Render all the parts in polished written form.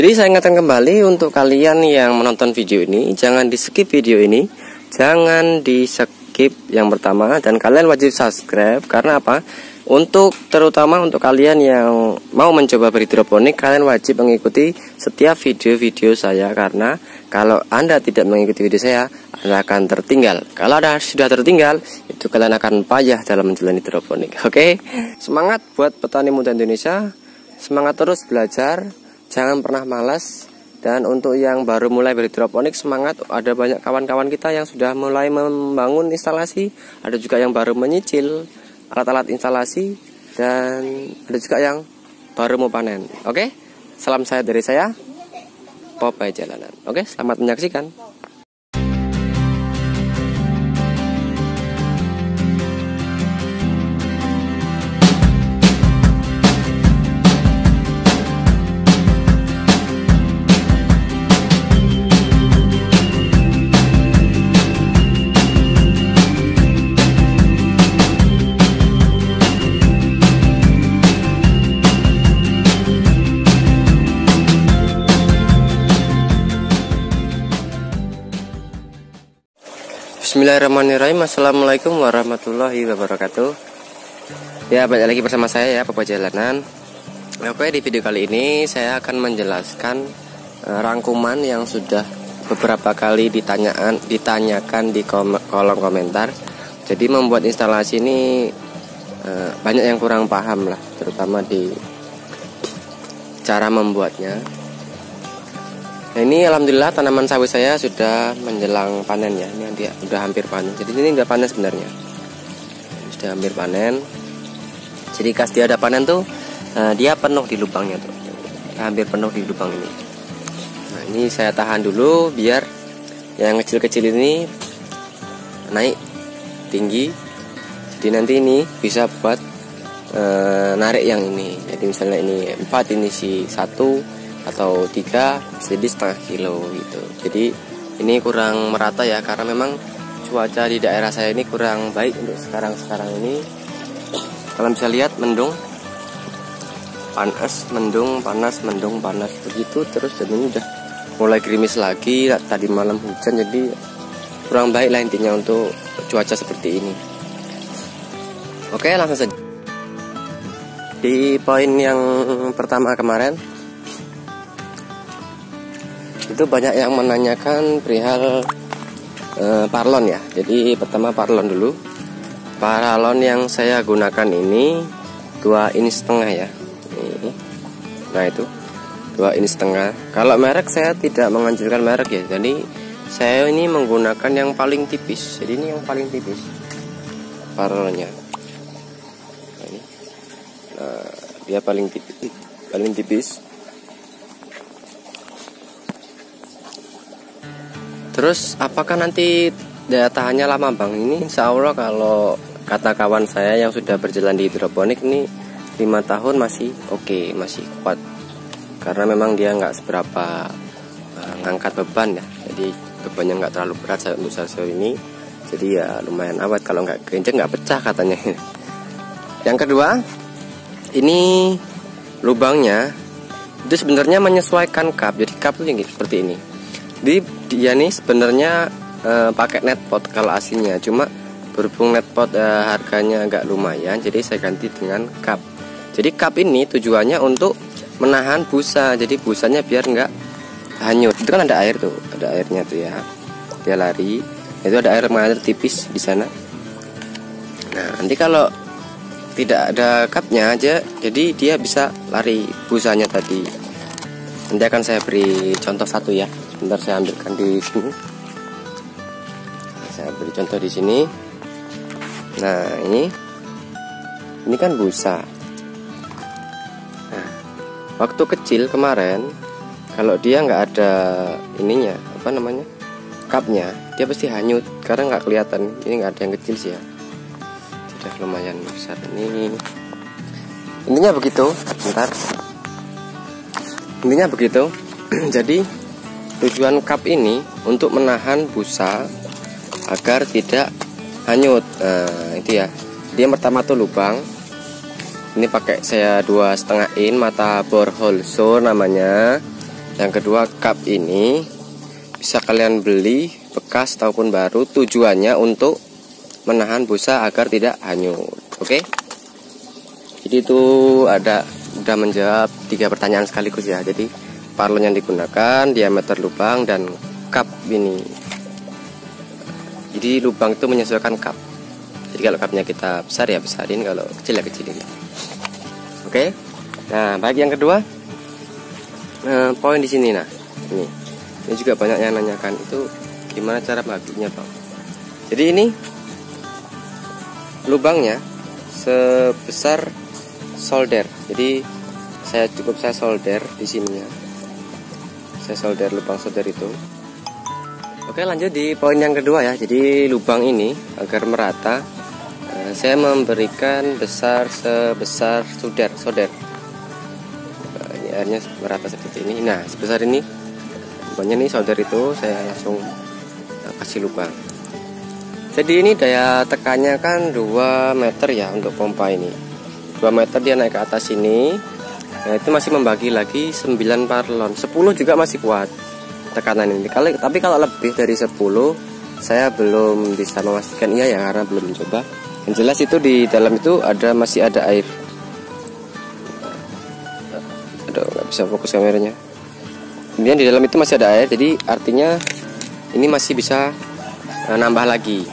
Jadi saya ingatkan kembali untuk kalian yang menonton video ini, jangan di skip video ini, jangan di skip yang pertama, dan kalian wajib subscribe. Karena apa? Terutama untuk kalian yang mau mencoba berhidroponik, kalian wajib mengikuti setiap video-video saya. Karena kalau Anda tidak mengikuti video saya, Anda akan tertinggal. Kalau Anda sudah tertinggal, itu kalian akan payah dalam menjalani hidroponik. Oke? Semangat buat petani muda Indonesia. Semangat terus belajar. Jangan pernah malas. Dan untuk yang baru mulai berhidroponik, semangat. Ada banyak kawan-kawan kita yang sudah mulai membangun instalasi. Ada juga yang baru menyicil alat-alat instalasi. Dan ada juga yang baru mau panen. Oke? Salam saya dari saya, Popeye Jalanan. Oke, selamat menyaksikan. Bismillahirrahmanirrahim. Assalamualaikum warahmatullahi wabarakatuh. Ya, balik lagi bersama saya ya, Popeye Jalanan. Oke, di video kali ini saya akan menjelaskan rangkuman yang sudah beberapa kali ditanyakan di kolom komentar. Jadi membuat instalasi ini banyak yang kurang paham lah, terutama di cara membuatnya. Nah, ini alhamdulillah tanaman sawit saya sudah menjelang panen ya. Ini nanti udah hampir panen. Jadi ini udah panen sebenarnya. Sudah hampir panen. Jadi pas dia ada panen tuh dia penuh di lubangnya tuh. Hampir penuh di lubang ini. Nah, ini saya tahan dulu biar yang kecil-kecil ini naik tinggi. Jadi nanti ini bisa buat narik yang ini. Jadi misalnya ini 4, ini si 1 atau 3, jadi setengah kilo gitu. Jadi ini kurang merata ya, karena memang cuaca di daerah saya ini kurang baik untuk sekarang ini. Kalian bisa lihat mendung, panas, mendung, panas, mendung, panas begitu terus. Jadi ini udah mulai gerimis lagi. Tadi malam hujan, jadi kurang baik lah intinya untuk cuaca seperti ini. Oke, langsung saja di poin yang pertama kemarin. Itu banyak yang menanyakan perihal parlon ya. Jadi pertama parlon dulu. Parlon yang saya gunakan ini 2,5 in ya. Ini. Nah itu 2,5 in. Kalau merek saya tidak menganjurkan merek ya. Jadi saya ini menggunakan yang paling tipis. Jadi ini yang paling tipis parlonnya. Nah, ini. Nah, dia paling tipis. Terus apakah nanti daya tahannya lama bang? Ini insya Allah kalau kata kawan saya yang sudah berjalan di hidroponik ini 5 tahun masih oke, masih kuat. Karena memang dia nggak seberapa ngangkat beban ya. Jadi bebannya nggak terlalu berat untuk sejauh ini. Jadi ya lumayan awet, kalau nggak kenceng nggak pecah katanya. Yang kedua, ini lubangnya itu sebenarnya menyesuaikan cup. Jadi cup itu seperti ini. Dia nih sebenarnya pakai netpot kalau aslinya, cuma berhubung netpot harganya agak lumayan, jadi saya ganti dengan cup. Jadi cup ini tujuannya untuk menahan busa, jadi busanya biar nggak hanyut. Itu kan ada air tuh, ada airnya tuh ya. Dia lari, itu ada air mengalir tipis di sana. Nah nanti kalau tidak ada cupnya aja, jadi dia bisa lari busanya tadi. Nanti akan saya beri contoh satu ya. Sebentar saya ambilkan di sini. Saya beri contoh di sini. Nah ini kan busa. Nah, waktu kecil kemarin, kalau dia nggak ada ininya, apa namanya, cupnya, dia pasti hanyut karena nggak kelihatan. Ini nggak ada yang kecil sih ya. Sudah lumayan besar ini. Intinya begitu. Bentar. Intinya begitu. Jadi tujuan cup ini untuk menahan busa agar tidak hanyut. Nah itu ya. Jadi yang pertama tuh lubang. Ini pakai saya 2,5 in mata borehole namanya. Yang kedua, cup ini bisa kalian beli bekas ataupun baru, tujuannya untuk menahan busa agar tidak hanyut. Oke. Jadi itu udah menjawab 3 pertanyaan sekaligus ya. Jadi parlon yang digunakan, diameter lubang, dan cup ini. Jadi lubang itu menyesuaikan cup. Jadi kalau cupnya kita besar ya besarin, kalau kecil ya kecilin. Oke. Nah, baik, yang kedua, poin di sini. Nah, ini juga banyak yang nanyakan itu gimana cara baginya, Bang. Jadi ini lubangnya sebesar solder. Jadi saya solder di sini ya. Saya solder lubang solder itu. Oke, lanjut di poin yang kedua ya. Jadi lubang ini agar merata, saya memberikan besar sebesar solder. Ini airnya merata seperti ini. Nah, sebesar ini lubangnya nih solder itu saya langsung kasih lubang. Jadi ini daya tekannya kan 2 meter ya untuk pompa ini. 2 meter dia naik ke atas sini. Nah, itu masih membagi lagi 9 parlon. 10 juga masih kuat tekanan ini. Tapi kalau lebih dari 10 saya belum bisa memastikan iya ya, karena belum mencoba. Yang jelas itu di dalam itu masih ada air. Aduh, nggak bisa fokus kameranya. Kemudian di dalam itu masih ada air, jadi artinya ini masih bisa nambah lagi.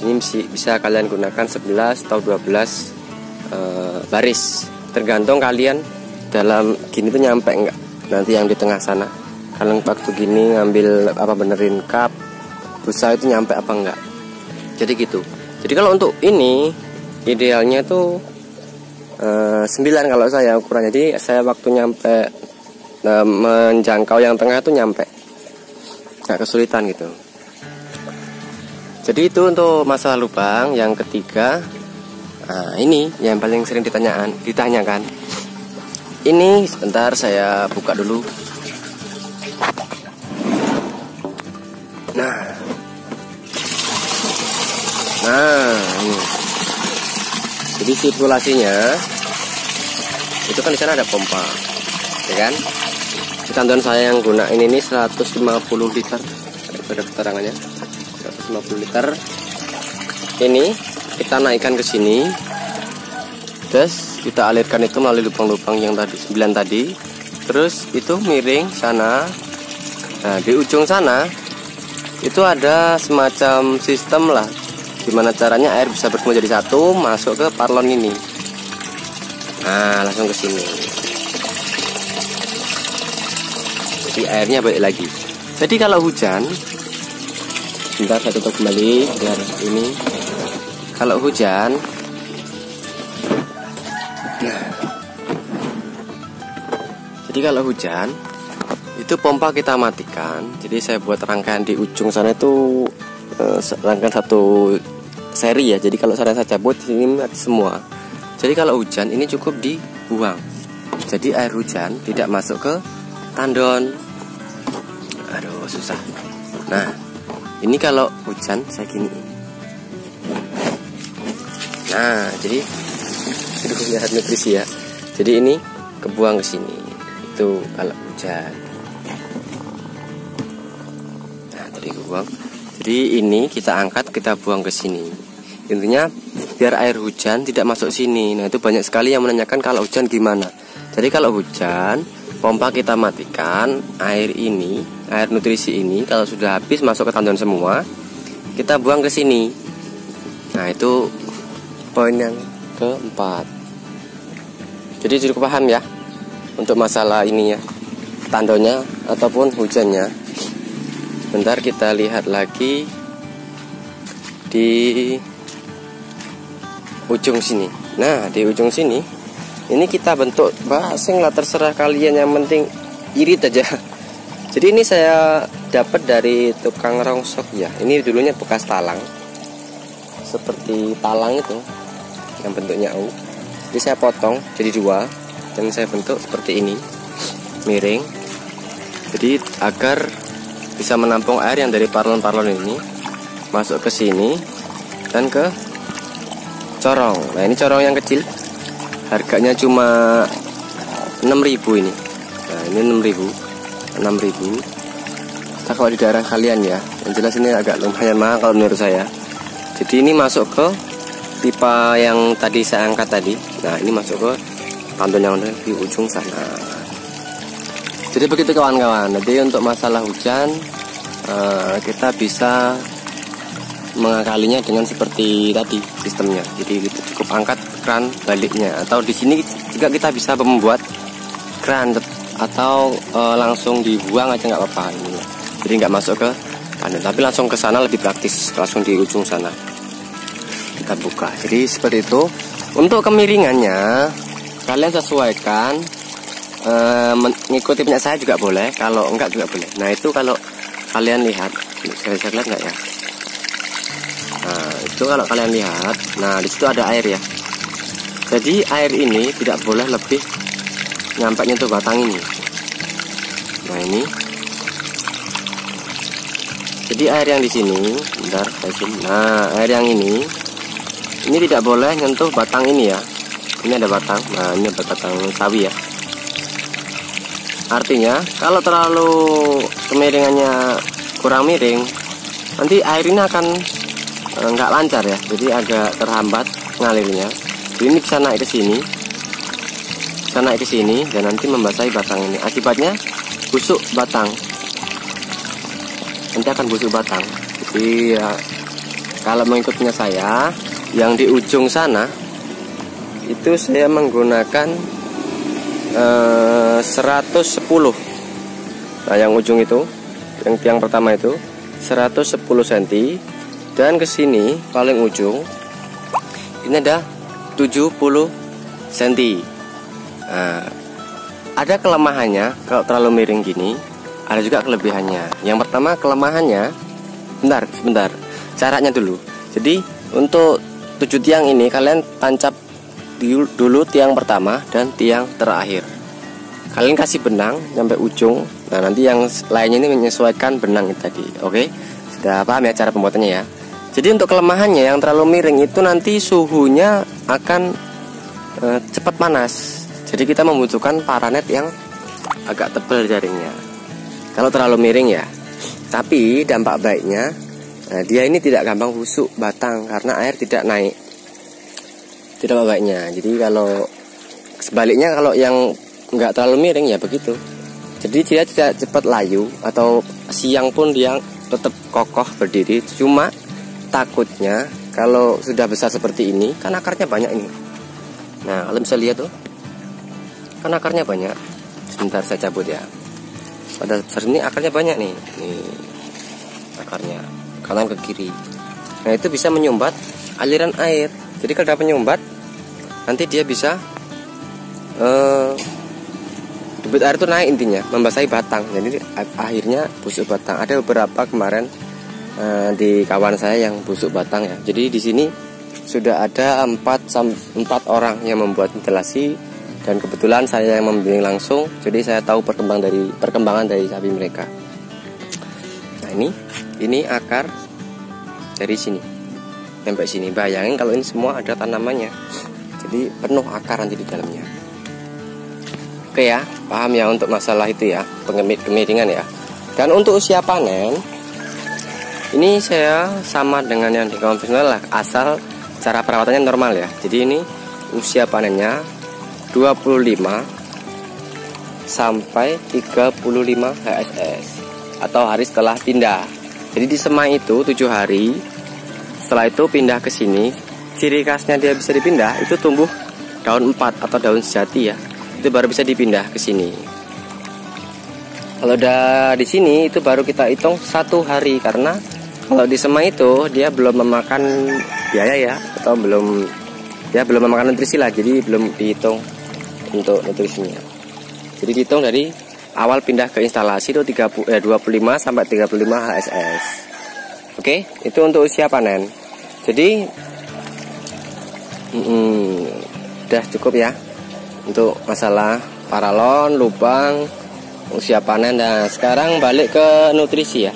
Ini bisa kalian gunakan 11 atau 12 baris, tergantung kalian dalam gini tuh nyampe enggak nanti yang di tengah sana. Kalian waktu gini ngambil benerin cup busa itu nyampe apa enggak. Jadi gitu. Jadi kalau untuk ini idealnya tuh 9 kalau saya ukuran. Jadi saya waktu nyampe menjangkau yang tengah tuh nyampe, nggak kesulitan gitu. Jadi itu untuk masalah lubang. Yang ketiga, ini yang paling sering ditanyakan. Ini sebentar saya buka dulu. Nah ini. Jadi sirkulasinya itu kan di sana ada pompa, ya kan? Kanton saya yang gunain ini 150 liter. Ada keterangannya 150 liter. Ini kita naikkan ke sini, terus kita alirkan itu melalui lubang-lubang yang tadi 9 tadi. Terus itu miring sana. Nah, di ujung sana itu ada semacam sistem lah, gimana caranya air bisa berkumpul jadi satu, masuk ke parlon ini. Nah, langsung ke sini. Jadi airnya balik lagi. Jadi kalau hujan, bentar saya tutup kembali biar ini. Kalau hujan, jadi kalau hujan itu pompa kita matikan. Jadi saya buat rangkaian di ujung sana itu rangkaian satu seri ya. Jadi kalau saya cabut ini mati semua. Jadi kalau hujan ini cukup dibuang. Jadi air hujan tidak masuk ke tandon. Aduh, susah. Nah, ini kalau hujan saya gini. Nah, jadi lihat nutrisi ya. Jadi ini kebuang ke sini. Itu kalau hujan. Nah, tadi kebuang. Jadi ini kita angkat, kita buang ke sini. Intinya biar air hujan tidak masuk sini. Nah, itu banyak sekali yang menanyakan kalau hujan gimana. Jadi kalau hujan, pompa kita matikan, air nutrisi ini kalau sudah habis masuk ke tandon semua, kita buang ke sini. Nah, itu poin yang keempat. Jadi cukup paham ya untuk masalah ini ya, tandonnya ataupun hujannya. Sebentar kita lihat lagi di ujung sini. Nah, di ujung sini ini kita bentuk basing lah, terserah kalian, yang penting irit aja. Jadi ini saya dapat dari tukang rongsok ya. Ini dulunya bekas talang, seperti talang itu yang bentuknya U. Jadi saya potong jadi 2 dan saya bentuk seperti ini, miring. Jadi agar bisa menampung air yang dari parlon-parlon ini masuk ke sini dan ke corong. Nah, ini corong yang kecil, harganya cuma 6.000 ini. Nah, ini 6.000. 6.000. Nah, kalau di daerah kalian ya, yang jelas ini agak lumayan mahal kalau menurut saya. Jadi ini masuk ke pipa yang tadi saya angkat tadi. Nah, ini masuk ke tandon yang ada di ujung sana. Jadi begitu kawan-kawan. Nanti untuk masalah hujan kita bisa mengakalinya dengan seperti tadi sistemnya. Jadi kita cukup angkat keran baliknya, atau di sini juga kita bisa membuat keran atau langsung dibuang aja nggak apa-apa ini. Jadi nggak masuk ke tandon, tapi langsung ke sana lebih praktis, langsung di ujung sana kita buka. Jadi seperti itu. Untuk kemiringannya kalian sesuaikan, mengikuti punya saya juga boleh, kalau enggak juga boleh. Nah itu kalau kalian lihat, saya lihat nggak ya? Nah itu kalau kalian lihat, nah di situ ada air ya. Jadi air ini tidak boleh lebih nyampe nyentuh batang ini. Nah ini. Jadi air yang di sini, bentar saya zoom. Nah air yang ini tidak boleh nyentuh batang ini ya. Ini ada batang. Nah ini ada batang sawi ya. Artinya kalau terlalu kemiringannya kurang miring, nanti air ini akan nggak lancar ya, jadi agak terhambat ngalirnya. Ini bisa naik ke sini, dan nanti membasahi batang ini. Akibatnya busuk batang, nanti akan busuk batang. Jadi ya, kalau mengikutnya saya yang di ujung sana itu saya menggunakan 110. Nah yang ujung itu, yang tiang pertama itu 110 cm. Dan ke sini paling ujung ini ada 70 cm. Nah, ada kelemahannya kalau terlalu miring gini, ada juga kelebihannya. Yang pertama kelemahannya, sebentar, caranya dulu. Jadi untuk 7 tiang ini kalian tancap dulu tiang pertama dan tiang terakhir. Kalian kasih benang sampai ujung. Nah nanti yang lainnya ini menyesuaikan benang itu tadi. Oke, sudah paham ya cara pembuatannya ya. Jadi untuk kelemahannya yang terlalu miring itu nanti suhunya akan cepat panas. Jadi kita membutuhkan paranet yang agak tebal jaringnya. Kalau terlalu miring ya. Tapi dampak baiknya, dia ini tidak gampang busuk batang karena air tidak naik. Itu dampak baiknya. Jadi kalau sebaliknya, kalau yang nggak terlalu miring ya begitu. Jadi dia tidak cepat layu, atau siang pun dia tetap kokoh berdiri. Cuma takutnya kalau sudah besar seperti ini, kan akarnya banyak ini. Nah kalian bisa lihat tuh, kan akarnya banyak. Sebentar saya cabut ya. Pada besar ini akarnya banyak nih. Nih akarnya kanan ke kiri. Nah itu bisa menyumbat aliran air. Jadi kalau ada penyumbat, nanti dia bisa debit air itu naik, intinya membasahi batang. Jadi akhirnya busuk batang. Ada beberapa kemarin di kawan saya yang busuk batang ya. Jadi di sini sudah ada 4 orang yang membuat ventilasi, dan kebetulan saya yang membimbing langsung. Jadi saya tahu perkembangan dari sapi mereka. Nah ini akar dari sini sampai sini. Bayangin kalau ini semua ada tanamannya, jadi penuh akar nanti di dalamnya. Oke ya, paham ya untuk masalah itu ya, kemiringan ya. Dan untuk usia panen ini saya sama dengan yang di konvensional lah, asal cara perawatannya normal ya. Jadi ini usia panennya 25 sampai 35 HSS atau hari setelah pindah. Jadi di semai itu 7 hari. Setelah itu pindah ke sini. Ciri khasnya dia bisa dipindah itu tumbuh daun 4 atau daun sejati ya. Itu baru bisa dipindah ke sini. Kalau udah di sini itu baru kita hitung 1 hari, karena kalau di semai itu dia belum memakan biaya ya, atau belum memakan nutrisi lah, jadi belum dihitung untuk nutrisinya. Jadi dihitung dari awal pindah ke instalasi itu 25 sampai 35 HSS. Oke, itu untuk usia panen. Jadi udah cukup ya untuk masalah paralon, lubang, usia panen. Nah sekarang balik ke nutrisi ya.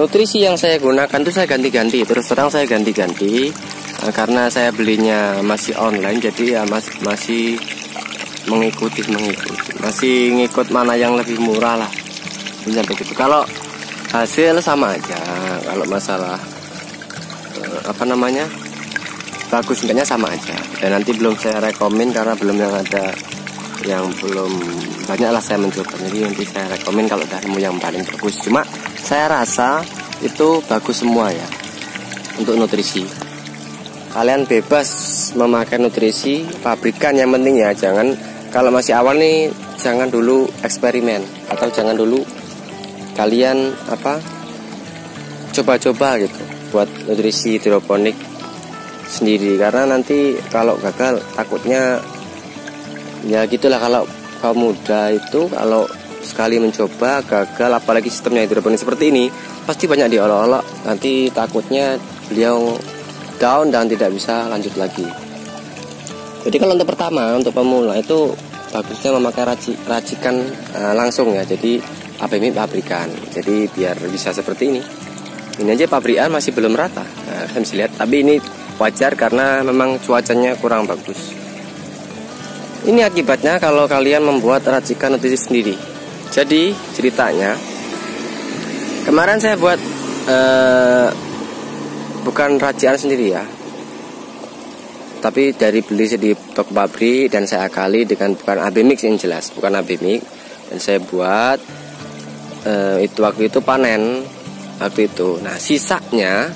Nutrisi yang saya gunakan tuh saya ganti-ganti, terus terang saya ganti-ganti karena saya belinya masih online, jadi ya masih mengikuti, masih ngikut mana yang lebih murah lah. Intinya begitu. Kalau hasil sama aja, kalau masalah bagus enggaknya sama aja. Dan nanti belum saya rekomen karena belum belum banyak lah saya mencoba. Jadi nanti saya rekomen kalau udah nemu yang paling bagus. Cuma saya rasa itu bagus semua ya untuk nutrisi. Kalian bebas memakai nutrisi pabrikan, yang penting ya jangan, kalau masih awal nih jangan dulu eksperimen atau jangan dulu kalian coba-coba gitu buat nutrisi hidroponik sendiri, karena nanti kalau gagal takutnya ya gitulah. Kalau kaum muda itu kalau sekali mencoba gagal, apalagi sistemnya hidroponik seperti ini, pasti banyak diolok-olok, nanti takutnya beliau down dan tidak bisa lanjut lagi. Jadi kalau untuk pertama, untuk pemula itu bagusnya memakai racikan langsung ya, jadi APMI pabrikan. Jadi biar bisa seperti ini. Ini aja pabrikan masih belum rata. Nah, kalian bisa lihat, tapi ini wajar karena memang cuacanya kurang bagus. Ini akibatnya kalau kalian membuat racikan nutrisi sendiri. Jadi ceritanya kemarin saya buat bukan racikan sendiri ya, tapi dari beli di toko pabrik dan saya akali dengan bukan AB mix, yang jelas bukan AB mix, dan saya buat itu waktu itu panen waktu itu. Nah sisanya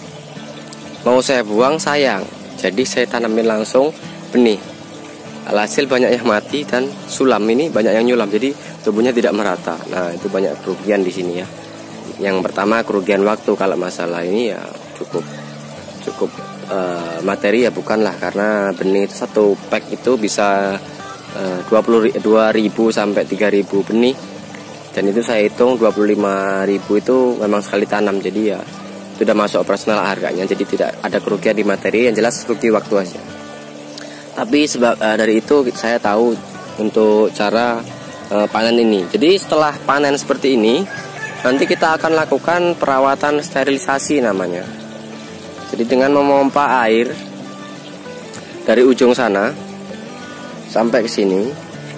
mau saya buang sayang, jadi saya tanamin langsung benih. Alhasil banyak yang mati dan sulam, ini banyak yang nyulam, jadi tubuhnya tidak merata. Nah itu banyak kerugian di sini ya. Yang pertama kerugian waktu, kalau masalah ini ya cukup materi ya bukanlah, karena benih itu satu pack itu bisa 2.000 sampai 3.000 benih, dan itu saya hitung 25.000 itu memang sekali tanam, jadi ya sudah masuk operasional harganya, jadi tidak ada kerugian di materi, yang jelas rugi waktu aja. Tapi dari itu saya tahu untuk cara panen ini. Jadi setelah panen seperti ini, nanti kita akan lakukan perawatan sterilisasi namanya. Jadi dengan memompa air dari ujung sana sampai ke sini,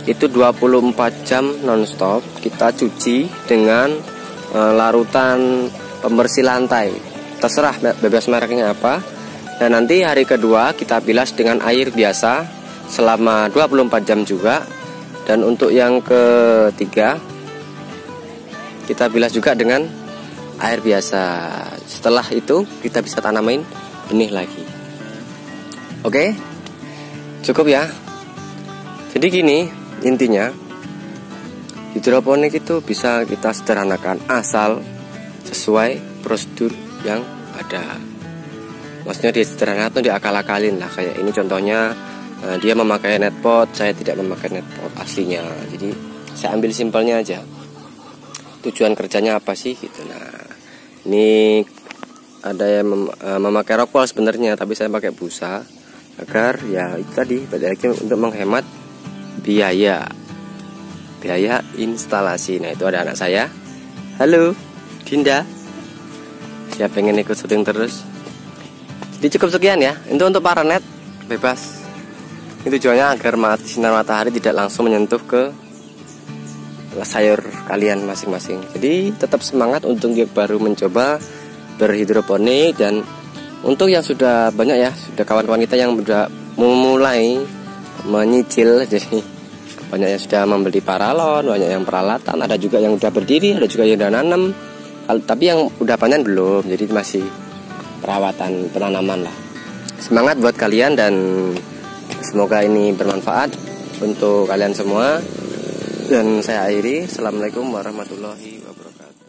itu 24 jam nonstop kita cuci dengan larutan pembersih lantai. Terserah bebas mereknya apa. Dan nanti hari kedua kita bilas dengan air biasa selama 24 jam juga. Dan untuk yang ketiga kita bilas juga dengan air biasa. Setelah itu kita bisa tanamin benih lagi. Oke, cukup ya. Jadi gini intinya, hidroponik itu bisa kita sederhanakan asal sesuai prosedur yang ada. Maksudnya dia sederhana atau diakal-akalin lah. Kayak ini contohnya, dia memakai netpot, saya tidak memakai netpot aslinya. Jadi saya ambil simpelnya aja. Tujuan kerjanya apa sih gitu. Nah ini ada yang memakai rock wool sebenarnya, tapi saya pakai busa agar ya itu tadi, balik lagi untuk menghemat biaya instalasi. Nah itu ada anak saya. Halo Dinda, siapa pengen ikut syuting terus? Jadi cukup sekian ya. Itu untuk para net bebas. Itu tujuannya agar sinar matahari tidak langsung menyentuh ke sayur kalian masing-masing. Jadi tetap semangat untuk yang baru mencoba berhidroponik, dan untuk yang sudah banyak ya, sudah kawan-kawan kita yang sudah memulai menyicil. Jadi banyak yang sudah membeli paralon, banyak yang peralatan, ada juga yang sudah berdiri, ada juga yang sudah nanam. Tapi yang udah panen belum, jadi masih perawatan penanaman lah. Semangat buat kalian dan semoga ini bermanfaat untuk kalian semua. Dan saya akhiri. Assalamualaikum warahmatullahi wabarakatuh.